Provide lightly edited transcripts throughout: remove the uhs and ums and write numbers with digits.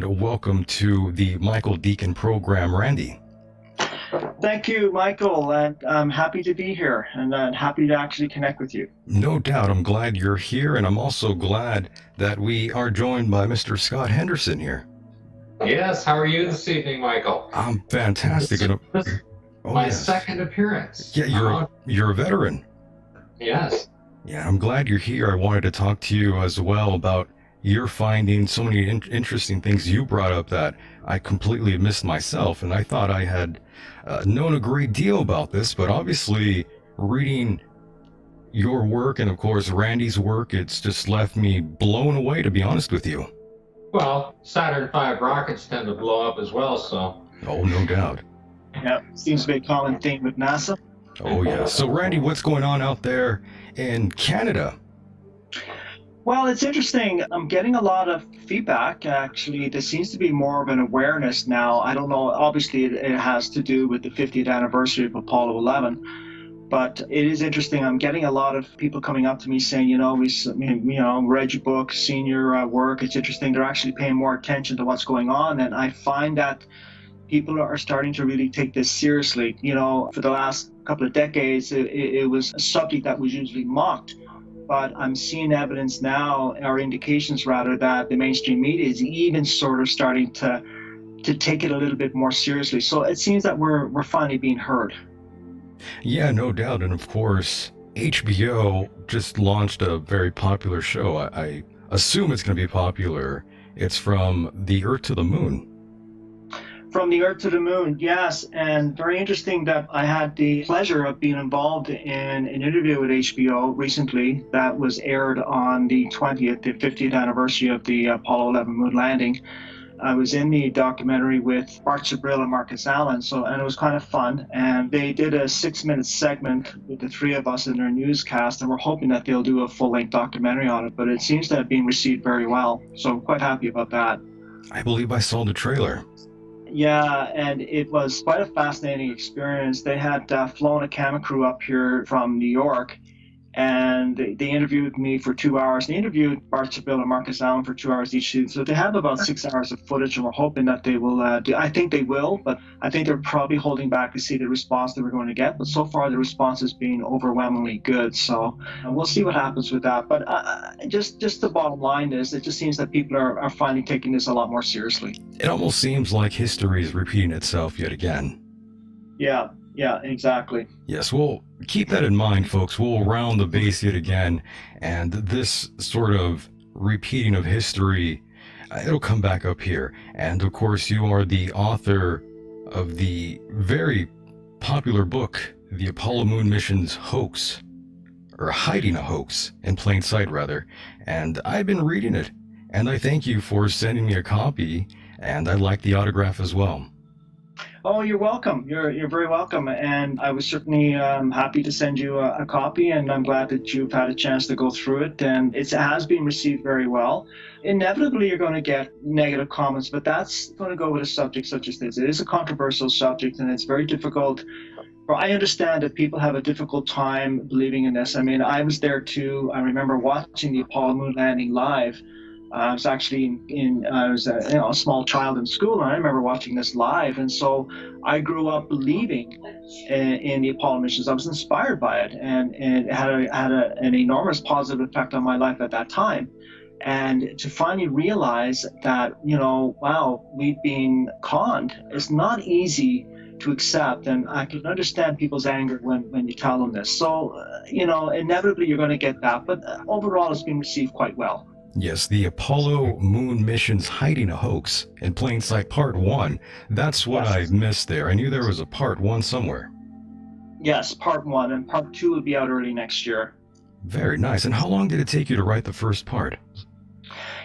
and welcome to the Michael Deacon program, Randy. Thank you, Michael, and I'm happy to be here and happy to actually connect with you. No doubt, I'm glad you're here, and I'm also glad that we are joined by Mr. Scott Henderson here. Yes, how are you this evening, Michael? I'm fantastic. This is my second appearance. Yeah, you're a veteran. Yes. Yeah, I'm glad you're here. I wanted to talk to you as well about your finding so many interesting things you brought up that I completely missed myself, and I thought I had known a great deal about this, but obviously reading your work and of course Randy's work, it's just left me blown away, to be honest with you. Well, Saturn V rockets tend to blow up as well, so. Oh, no doubt. Yeah, seems to be a common theme with NASA. Oh yeah. So Randy, what's going on out there in Canada? Well, it's interesting. I'm getting a lot of feedback, actually. There seems to be more of an awareness now. I don't know, obviously it has to do with the 50th anniversary of Apollo 11, but it is interesting. I'm getting a lot of people coming up to me saying, read your book, seen your work. It's interesting. They're actually paying more attention to what's going on, and I find that people are starting to really take this seriously. For the last couple of decades, it was a subject that was usually mocked. But I'm seeing evidence now, or indications rather, that the mainstream media is even sort of starting to take it a little bit more seriously. So it seems that we're finally being heard. Yeah, no doubt. And of course, HBO just launched a very popular show. I assume it's going to be popular. It's From the Earth to the Moon. From the Earth to the Moon, yes. And very interesting that I had the pleasure of being involved in an interview with HBO recently that was aired on the 50th anniversary of the Apollo 11 moon landing. I was in the documentary with Bart Sabrill and Marcus Allen, and it was kind of fun. And they did a 6-minute segment with the three of us in their newscast, and we're hoping that they'll do a full-length documentary on it. But it seems to have been received very well, so I'm quite happy about that. I believe I saw the trailer. Yeah, and it was quite a fascinating experience. They had flown a camera crew up here from New York, and they interviewed me for 2 hours. They interviewed Bart Sabrill and Marcus Allen for 2 hours each. So they have about 6 hours of footage, and we're hoping that they will I think they will, but I think they're probably holding back to see the response that we're going to get. But so far, the response has been overwhelmingly good. So we'll see what happens with that. But just the bottom line is, it just seems that people are finally taking this a lot more seriously. It almost seems like history is repeating itself yet again. Yeah, exactly. Yes, well, keep that in mind, folks. We'll round the base yet again, and this sort of repeating of history, it'll come back up here. And of course, you are the author of the very popular book, The Apollo Moon Mission's Hoax, or Hiding a Hoax, in plain sight, rather. And I've been reading it, and I thank you for sending me a copy, and I like the autograph as well. Oh, you're welcome. You're very welcome. And I was certainly happy to send you a copy, and I'm glad that you've had a chance to go through it. And it has been received very well. Inevitably, you're going to get negative comments, but that's going to go with a subject such as this. It is a controversial subject, and it's very difficult. I understand that people have a difficult time believing in this. I mean, I was there too. I remember watching the Apollo moon landing live. I was actually I was a small child in school, and I remember watching this live. And so I grew up believing in the Apollo missions. I was inspired by it, and it had an enormous positive effect on my life at that time. And to finally realize that, wow, we've been conned, it's not easy to accept, and I can understand people's anger when you tell them this. So, inevitably you're going to get that, but overall it's been received quite well. Yes, the Apollo Moon Mission's Hiding a Hoax, in plain sight, Part 1. That's what I missed there. I knew there was a Part 1 somewhere. Yes, Part 1, and Part 2 will be out early next year. Very nice. And how long did it take you to write the first part?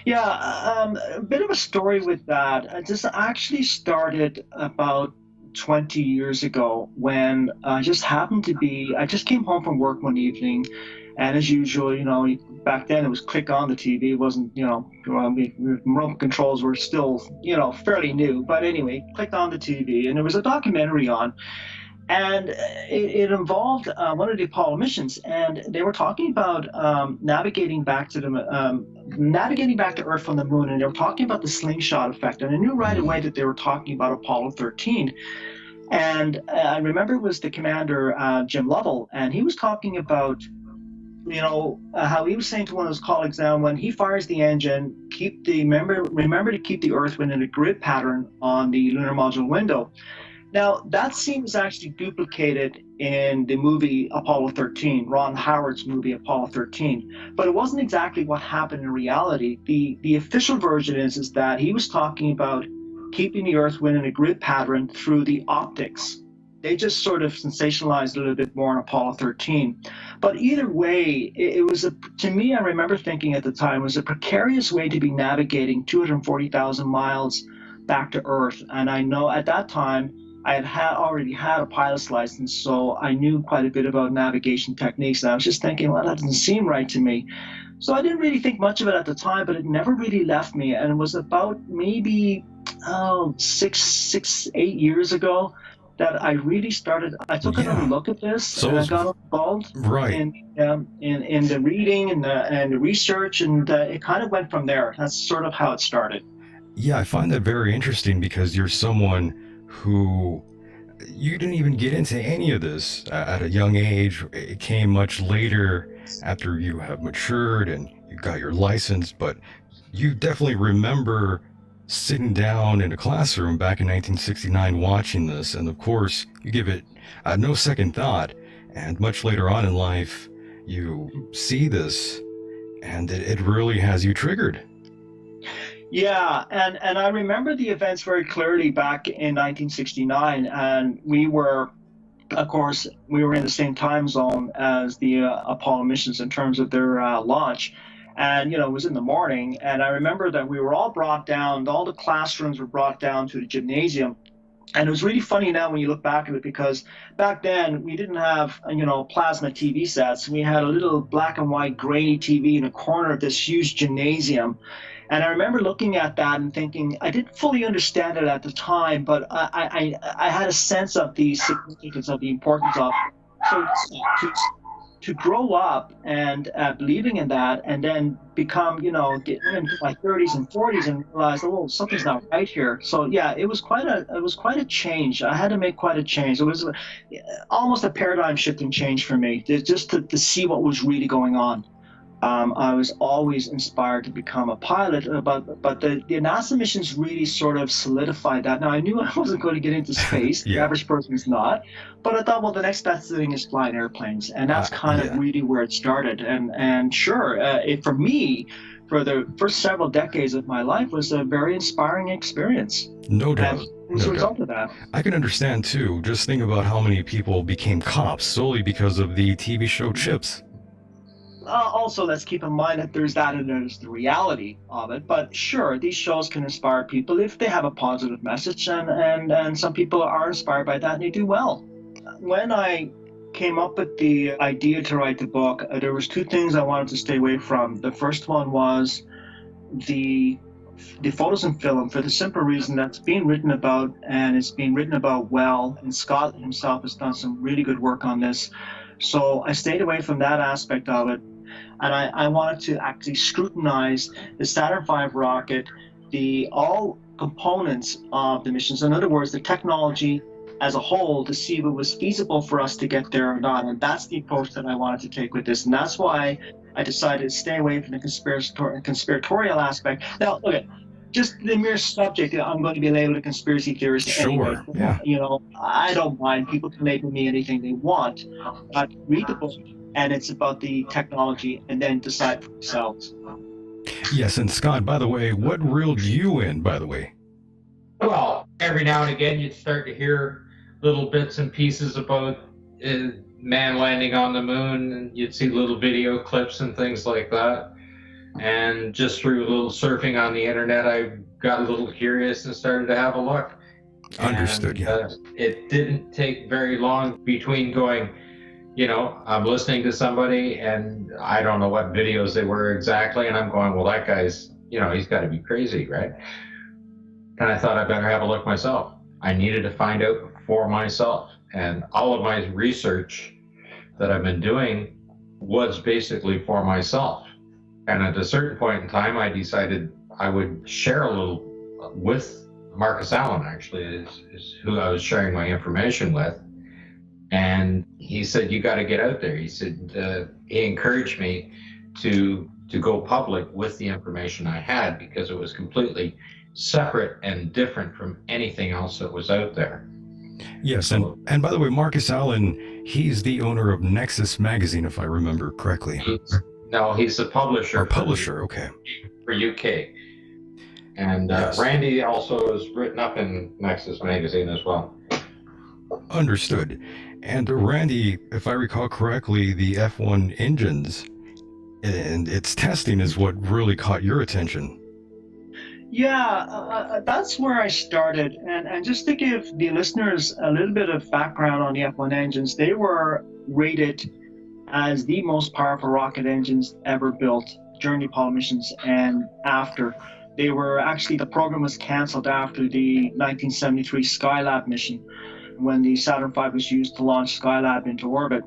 Yeah, a bit of a story with that. This actually started about 20 years ago when I just came home from work one evening, and as usual, back then it was click on the TV. It wasn't, remote controls were still, fairly new. But anyway, clicked on the TV, and there was a documentary on. And it involved one of the Apollo missions, and they were talking about navigating back to Earth from the moon, and they were talking about the slingshot effect. And I knew right away that they were talking about Apollo 13. And I remember it was the commander, Jim Lovell, and he was talking about, how he was saying to one of his colleagues now, when he fires the engine, remember to keep the Earth within a grid pattern on the lunar module window. Now, that scene was actually duplicated in the movie Apollo 13, Ron Howard's movie Apollo 13, but it wasn't exactly what happened in reality. The official version is that he was talking about keeping the Earth within a grid pattern through the optics. They just sort of sensationalized a little bit more in Apollo 13. But either way, it was, to me, I remember thinking at the time, it was a precarious way to be navigating 240,000 miles back to Earth. And I know at that time, I had already had a pilot's license, so I knew quite a bit about navigation techniques. And I was just thinking, well, that doesn't seem right to me. So I didn't really think much of it at the time, but it never really left me. And it was about maybe 8 years ago that I really started. I took another look at this, and I got involved in the reading and the research, and it kind of went from there. That's sort of how it started. Yeah, I find that very interesting because you're someone who you didn't even get into any of this at a young age. It came much later after you have matured and you got your license, but you definitely remember sitting down in a classroom back in 1969 watching this, and of course you give it no second thought, and much later on in life you see this and it really has you triggered. Yeah, and I remember the events very clearly back in 1969, and of course, we were in the same time zone as the Apollo missions in terms of their launch. And, it was in the morning, and I remember that we were all brought down, all the classrooms were brought down to the gymnasium. And it was really funny now when you look back at it, because back then we didn't have, plasma TV sets. We had a little black and white grainy TV in a corner of this huge gymnasium. And I remember looking at that and thinking, I didn't fully understand it at the time, but I had a sense of the significance of the importance of to grow up and believing in that, and then become, get into my 30s and 40s and realize, oh, something's not right here. So yeah, it was quite a change. I had to make quite a change. It was almost a paradigm shifting change for me, just to see what was really going on. I was always inspired to become a pilot, but the NASA missions really sort of solidified that. Now, I knew I wasn't going to get into space. Yeah. The average person is not. But I thought, well, the next best thing is flying airplanes. And that's kind of really where it started. And sure, for me, for the first several decades of my life, was a very inspiring experience. No doubt. As a result of that. I can understand, too. Just think about how many people became cops solely because of the TV show Chips. Also, let's keep in mind that there's that and there's the reality of it. But sure, these shows can inspire people if they have a positive message, and some people are inspired by that and they do well. When I came up with the idea to write the book, there was two things I wanted to stay away from. The first one was the photos and film, for the simple reason that it's being written about, and it's being written about well, and Scott himself has done some really good work on this. So I stayed away from that aspect of it. And I wanted to actually scrutinize the Saturn V rocket, all components of the missions. In other words, the technology as a whole, to see if it was feasible for us to get there or not. And that's the approach that I wanted to take with this. And that's why I decided to stay away from the conspiratorial aspect. Now, look, just the mere subject, I'm going to be labeled a conspiracy theorist anyway. Yeah. I don't mind. People can label me anything they want. But read the book, and it's about the technology, and then decide for themselves. Yes, and Scott, by the way, what reeled you in, by the way? Well, every now and again you'd start to hear little bits and pieces about man landing on the moon, and you'd see little video clips and things like that. And just through a little surfing on the internet, I got a little curious and started to have a look. Understood, yeah. It didn't take very long between going, I'm listening to somebody and I don't know what videos they were exactly, and I'm going, well, that guy's, he's got to be crazy, right? And I thought I better have a look myself. I needed to find out for myself. And all of my research that I've been doing was basically for myself. And at a certain point in time, I decided I would share a little with Marcus Allen, actually, is who I was sharing my information with. And he said, "You got to get out there." He said, he encouraged me to go public with the information I had, because it was completely separate and different from anything else that was out there. Yes, and by the way, Marcus Allen, he's the owner of Nexus magazine, if I remember correctly. He's the publisher. Or publisher, okay. For UK. And Yes. Randy also is written up in Nexus magazine as well. Understood. And Randy, if I recall correctly, the F1 engines and its testing is what really caught your attention. Yeah, that's where I started. And just to give the listeners a little bit of background on the F1 engines, they were rated as the most powerful rocket engines ever built during the Apollo missions and after. They were actually, the program was canceled after the 1973 Skylab mission, when the Saturn V was used to launch Skylab into orbit.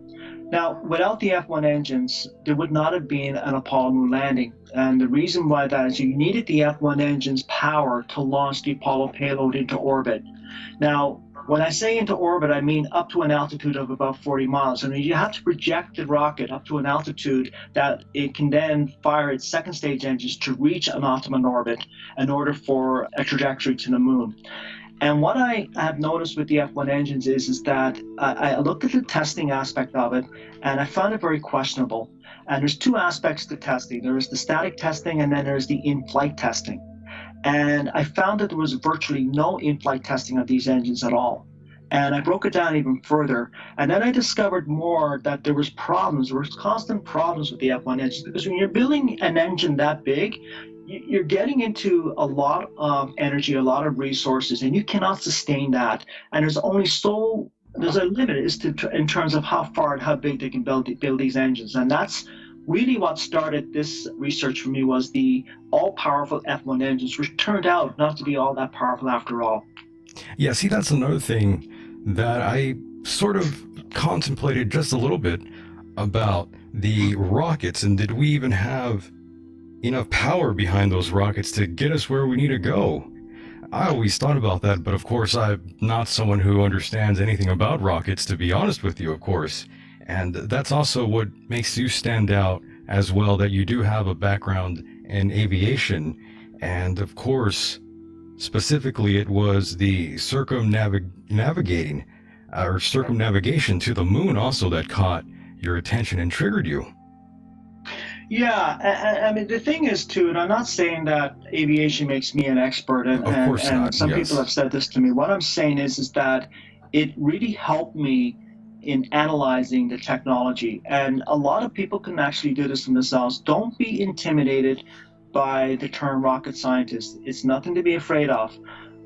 Now, without the F1 engines, there would not have been an Apollo moon landing. And the reason why that is, you needed the F1 engine's power to launch the Apollo payload into orbit. Now, when I say into orbit, I mean up to an altitude of about 40 miles. I mean, you have to project the rocket up to an altitude that it can then fire its second stage engines to reach an optimum orbit in order for a trajectory to the moon. And what I have noticed with the F1 engines is that I looked at the testing aspect of it, and I found it very questionable. And there's two aspects to testing. There's the static testing, and then there's the in-flight testing. And I found that there was virtually no in-flight testing of these engines at all. And I broke it down even further. And then I discovered more that there was constant problems with the F1 engines. Because when you're building an engine that big, you're getting into a lot of energy, a lot of resources, and you cannot sustain that. And there's a limit in terms of how far and how big they can build these engines. And that's really what started this research for me, was the all-powerful F1 engines, which turned out not to be all that powerful after all. Yeah, see, that's another thing that I sort of contemplated just a little bit about the rockets, and did we even have enough power behind those rockets to get us where we need to go? I always thought about that, but of course I'm not someone who understands anything about rockets, to be honest with you, of course. And that's also what makes you stand out as well, that you do have a background in aviation. And of course, specifically, it was the circumnavigation to the moon also that caught your attention and triggered you. Yeah, I mean, the thing is, too, and I'm not saying that aviation makes me an expert, and some yes. people have said this to me. What I'm saying is that it really helped me in analyzing the technology. And a lot of people can actually do this themselves. Don't be intimidated by the term rocket scientist. It's nothing to be afraid of.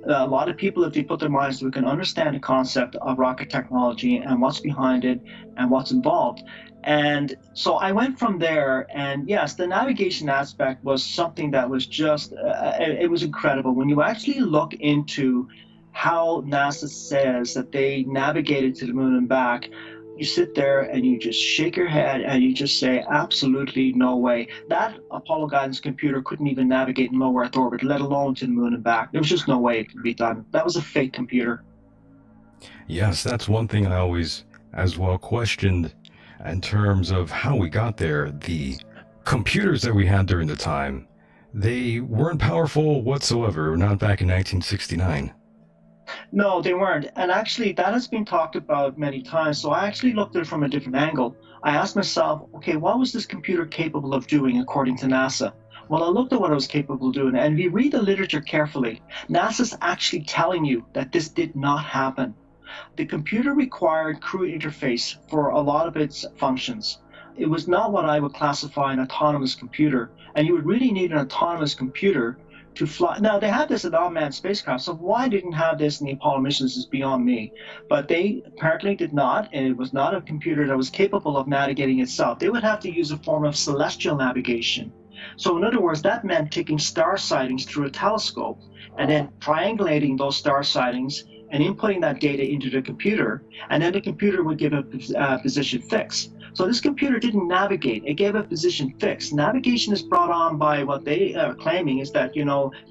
A lot of people, if they put their minds to it, can understand the concept of rocket technology and what's behind it and what's involved. And so I went from there, and yes, the navigation aspect was something that was just, it was incredible. When you actually look into how NASA says that they navigated to the moon and back, you sit there and you just shake your head and you just say, absolutely no way. That Apollo guidance computer couldn't even navigate in low Earth orbit, let alone to the moon and back. There was just no way it could be done. That was a fake computer. Yes, that's one thing I always as well questioned in terms of how we got there. The computers that we had during the time, they weren't powerful whatsoever, not back in 1969. No, they weren't. And actually, that has been talked about many times. So I actually looked at it from a different angle. I asked myself, okay, what was this computer capable of doing according to NASA? Well, I looked at what it was capable of doing. And if you read the literature carefully, NASA's actually telling you that this did not happen. The computer required crew interface for a lot of its functions. It was not what I would classify an autonomous computer. And you would really need an autonomous computer to fly. Now, they had this in unmanned spacecraft, so why didn't have this in the Apollo missions is beyond me. But they apparently did not, and it was not a computer that was capable of navigating itself. They would have to use a form of celestial navigation. So in other words, that meant taking star sightings through a telescope and then triangulating those star sightings and inputting that data into the computer, and then the computer would give a position fix. So this computer didn't navigate, it gave a position fix. Navigation is brought on by what they are claiming is that,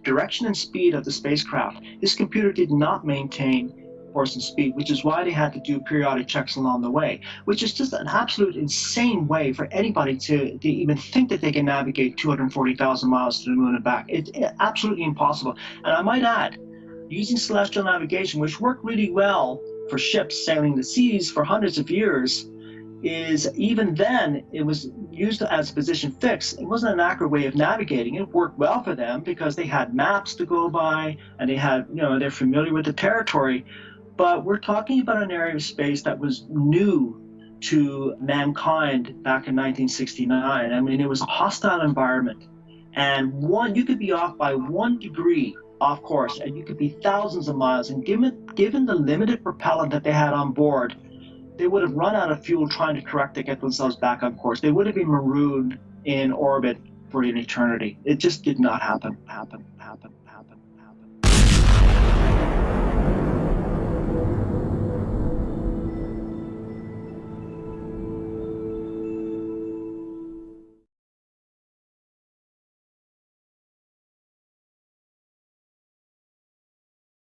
direction and speed of the spacecraft. This computer did not maintain force and speed, which is why they had to do periodic checks along the way, which is just an absolute insane way for anybody to even think that they can navigate 240,000 miles to the moon and back. It's absolutely impossible. And I might add, using celestial navigation, which worked really well for ships sailing the seas for hundreds of years, is even then it was used as a position fix. It wasn't an accurate way of navigating. It worked well for them because they had maps to go by and they had, they're familiar with the territory. But we're talking about an area of space that was new to mankind back in 1969. I mean, it was a hostile environment. And you could be off by 1 degree off course, and you could be thousands of miles. And given the limited propellant that they had on board, they would have run out of fuel trying to correct to get themselves back on course. They would have been marooned in orbit for an eternity. It just did not happen.